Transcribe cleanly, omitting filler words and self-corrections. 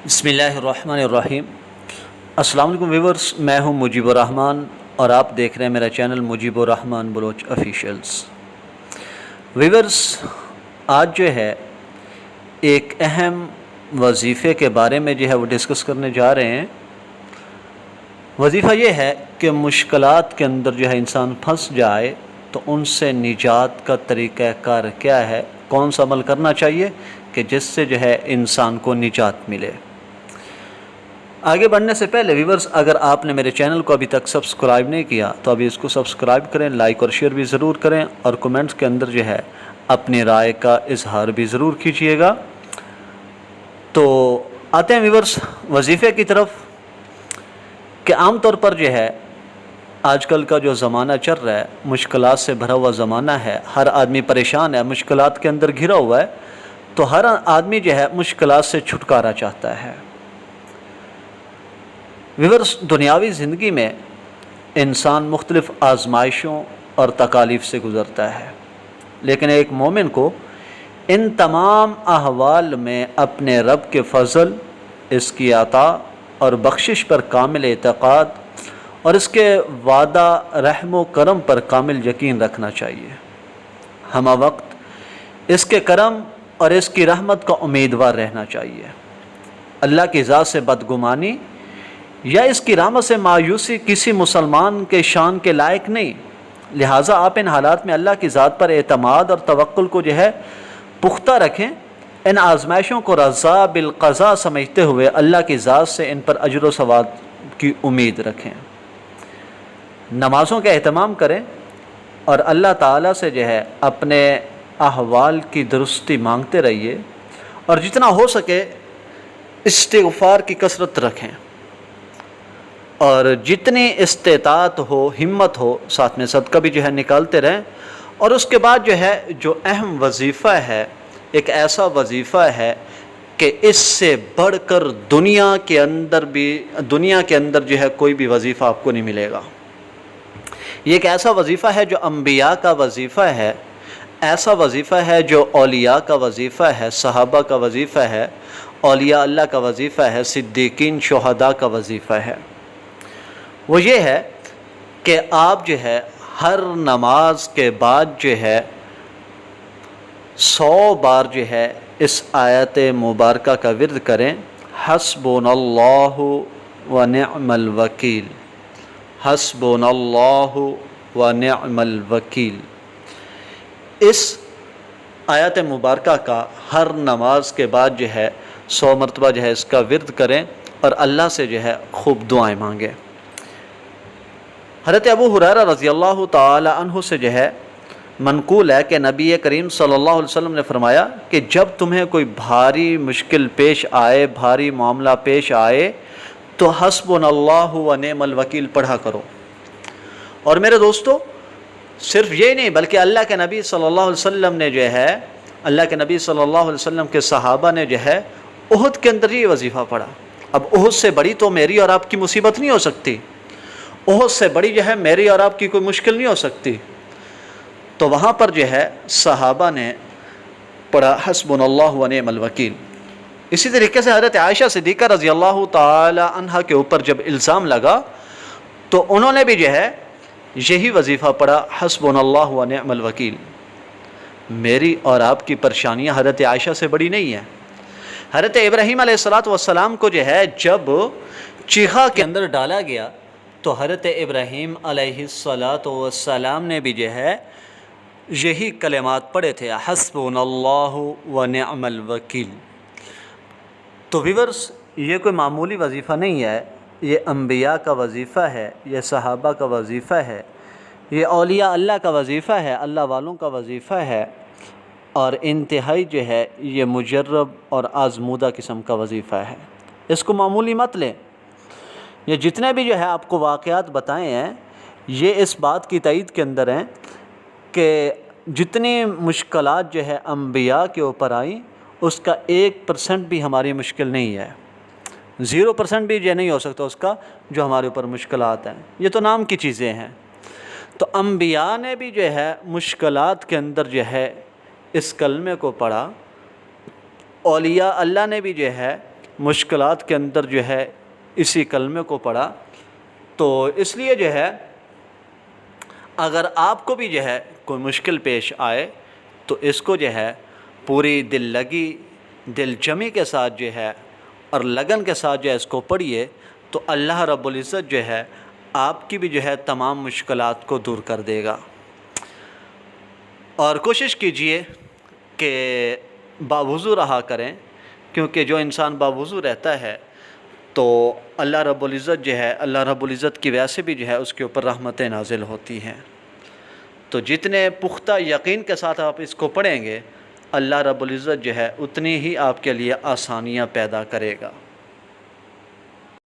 بسم اللہ الرحمن الرحیم۔ السلام علیکم ویورز، میں ہوں مجیب الرحمن اور آپ دیکھ رہے ہیں میرا چینل مجیب الرحمن بلوچ آفیشیلز۔ ویورز، آج جو ہے ایک اہم وظیفے کے بارے میں جو ہے وہ ڈسکس کرنے جا رہے ہیں۔ وظیفہ یہ ہے کہ مشکلات کے اندر جو ہے انسان پھنس جائے تو ان سے نجات کا طریقہ کار کیا ہے، کون سا عمل کرنا چاہیے کہ جس سے جو ہے انسان کو نجات ملے۔ آگے بڑھنے سے پہلے ویورز، اگر آپ نے میرے چینل کو ابھی تک سبسکرائب نہیں کیا تو ابھی اس کو سبسکرائب کریں، لائک اور شیئر بھی ضرور کریں اور کومنٹس کے اندر جو ہے اپنی رائے کا اظہار بھی ضرور کیجیے گا۔ تو آتے ہیں ویورز وظیفے کی طرف، کہ عام طور پر جو ہے آج کل کا جو زمانہ چل رہا ہے مشکلات سے بھرا ہوا زمانہ ہے، ہر آدمی پریشان ہے، مشکلات کے اندر گھرا ہوا ہے، تو ہر آدمی جو ہے مشکلات سے چھٹکارا چاہتا ہے۔ ویورز، دنیاوی زندگی میں انسان مختلف آزمائشوں اور تکالیف سے گزرتا ہے، لیکن ایک مومن کو ان تمام احوال میں اپنے رب کے فضل، اس کی عطا اور بخشش پر کامل اعتقاد اور اس کے وعدہ رحم و کرم پر کامل یقین رکھنا چاہیے۔ ہمہ وقت اس کے کرم اور اس کی رحمت کا امیدوار رہنا چاہیے۔ اللہ کی ذات سے بدگمانی یا اس کی رحمت سے مایوسی کسی مسلمان کے شان کے لائق نہیں، لہٰذا آپ ان حالات میں اللہ کی ذات پر اعتماد اور توکل کو جو ہے پختہ رکھیں، ان آزمائشوں کو رضا بالقضاء سمجھتے ہوئے اللہ کی ذات سے ان پر اجر و ثواب کی امید رکھیں۔ نمازوں کا اہتمام کریں اور اللہ تعالیٰ سے جو ہے اپنے احوال کی درستی مانگتے رہیے، اور جتنا ہو سکے استغفار کی کثرت رکھیں، اور جتنی استطاعت ہو، ہمت ہو، ساتھ میں صدقہ بھی جو ہے نکالتے رہیں۔ اور اس کے بعد جو ہے جو اہم وظیفہ ہے، ایک ایسا وظیفہ ہے کہ اس سے بڑھ کر دنیا کے اندر جو ہے کوئی بھی وظیفہ آپ کو نہیں ملے گا۔ یہ ایک ایسا وظیفہ ہے جو انبیاء کا وظیفہ ہے، ایسا وظیفہ ہے جو اولیاء کا وظیفہ ہے، صحابہ کا وظیفہ ہے، اولیاء اللہ کا وظیفہ ہے، صدیقین شہداء کا وظیفہ ہے۔ وہ یہ ہے کہ آپ جو ہے ہر نماز کے بعد جو ہے 100 بار جو ہے اس آیت مبارکہ کا ورد کریں، حسبنا اللہ ونعم الوکیل، حسبنا اللہ ونعم الوکیل۔ اس آیت مبارکہ کا ہر نماز کے بعد جو ہے 100 مرتبہ جو ہے اس کا ورد کریں اور اللہ سے جو ہے خوب دعائیں مانگیں۔ حضرت ابو ہریرہ رضی اللہ تعالی عنہ سے جو ہے منقول ہے کہ نبی کریم صلی اللہ علیہ وسلم نے فرمایا کہ جب تمہیں کوئی بھاری مشکل پیش آئے، بھاری معاملہ پیش آئے تو حسبنا اللہ ونعم الوکیل پڑھا کرو۔ اور میرے دوستو، صرف یہ نہیں بلکہ اللہ کے نبی صلی اللہ علیہ وسلم نے جو ہے اللہ کے نبی صلی اللہ علیہ وسلم کے صحابہ نے جو ہے احد کے اندر یہ وظیفہ پڑھا۔ اب احد سے بڑی تو میری اور آپ کی مصیبت نہیں ہو سکتی، احد سے بڑی جو ہے میری اور آپ کی کوئی مشکل نہیں ہو سکتی، تو وہاں پر جو ہے صحابہ نے پڑھا حسبنا اللہ ونعم الوکیل۔ اسی طریقے سے حضرت عائشہ صدیقہ رضی اللہ تعالی عنہ کے اوپر جب الزام لگا تو انہوں نے بھی جو ہے یہی وظیفہ پڑھا، حسبنا اللہ ونعم الوکیل۔ میری اور آپ کی پریشانیاں حضرت عائشہ سے بڑی نہیں ہیں۔ حضرت ابراہیم علیہ السلام کو جو ہے جب چیخا کے اندر ڈالا گیا تو حضرت ابراہیم علیہ السلام نے بھی جو ہے یہی کلمات پڑھے تھے، حسبنا اللہ ونعم الوکیل۔ تو ویورز، یہ کوئی معمولی وظیفہ نہیں ہے، یہ انبیاء کا وظیفہ ہے، یہ صحابہ کا وظیفہ ہے، یہ اولیاء اللہ کا وظیفہ ہے، اللہ والوں کا وظیفہ ہے، اور انتہائی جو ہے یہ مجرب اور آزمودہ قسم کا وظیفہ ہے۔ اس کو معمولی مت لیں۔ یہ جتنے بھی جو ہے آپ کو واقعات بتائے ہیں یہ اس بات کی تائید کے اندر ہیں کہ جتنی مشکلات جو ہے انبیاء کے اوپر آئیں اس کا 1% بھی ہماری مشکل نہیں ہے، 0% بھی یہ نہیں ہو سکتا اس کا جو ہمارے اوپر مشکلات ہیں، یہ تو نام کی چیزیں ہیں۔ تو انبیاء نے بھی جو ہے مشکلات کے اندر جو ہے اس کلمے کو پڑھا، اولیاء اللہ نے بھی جو ہے مشکلات کے اندر جو ہے اسی کلمے کو پڑھا۔ تو اس لیے جو ہے اگر آپ کو بھی جو ہے کوئی مشکل پیش آئے تو اس کو جو ہے پوری دل لگی دل جمی کے ساتھ جو ہے اور لگن کے ساتھ جو ہے اس کو پڑھیے، تو اللہ رب العزت جو ہے آپ کی بھی جو ہے تمام مشکلات کو دور کر دے گا۔ اور کوشش کیجئے کہ باوضو رہا کریں، کیونکہ جو انسان باوضو رہتا ہے تو اللہ رب العزت جو ہے اللہ رب العزت کی وجہ سے بھی جو ہے اس کے اوپر رحمتیں نازل ہوتی ہیں۔ تو جتنے پختہ یقین کے ساتھ آپ اس کو پڑھیں گے، اللہ رب العزت جو ہے اتنی ہی آپ کے لیے آسانیاں پیدا کرے گا۔